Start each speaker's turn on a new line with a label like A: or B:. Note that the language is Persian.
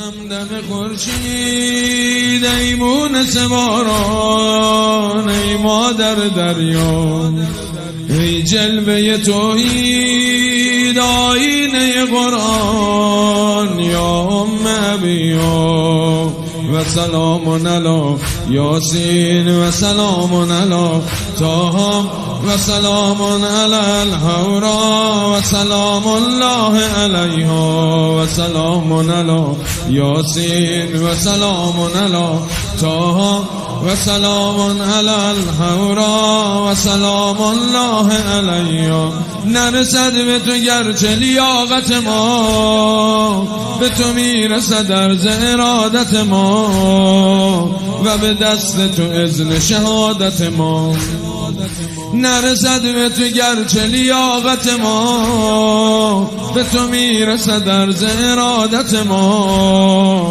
A: همدم خورشید ای مونس باران، ای مادر دریا، ای جلوه توحید آینه قرآن، یا ام ابیا و سلام علی یاسین و سلام علی طه و سلام علی الحورا و سلام الله علیها و سلام علی یاسین و سلام علی طه و سلام علی الحورا و سلام الله علیها. نرسد به تو گرچه لیاقت ما، به تو میرسد عرض ارادت ما و به دست تو اذن شهادت ما. نرسد به تو گرچه لیاقت ما، به تو میرسد عرض ارادت ما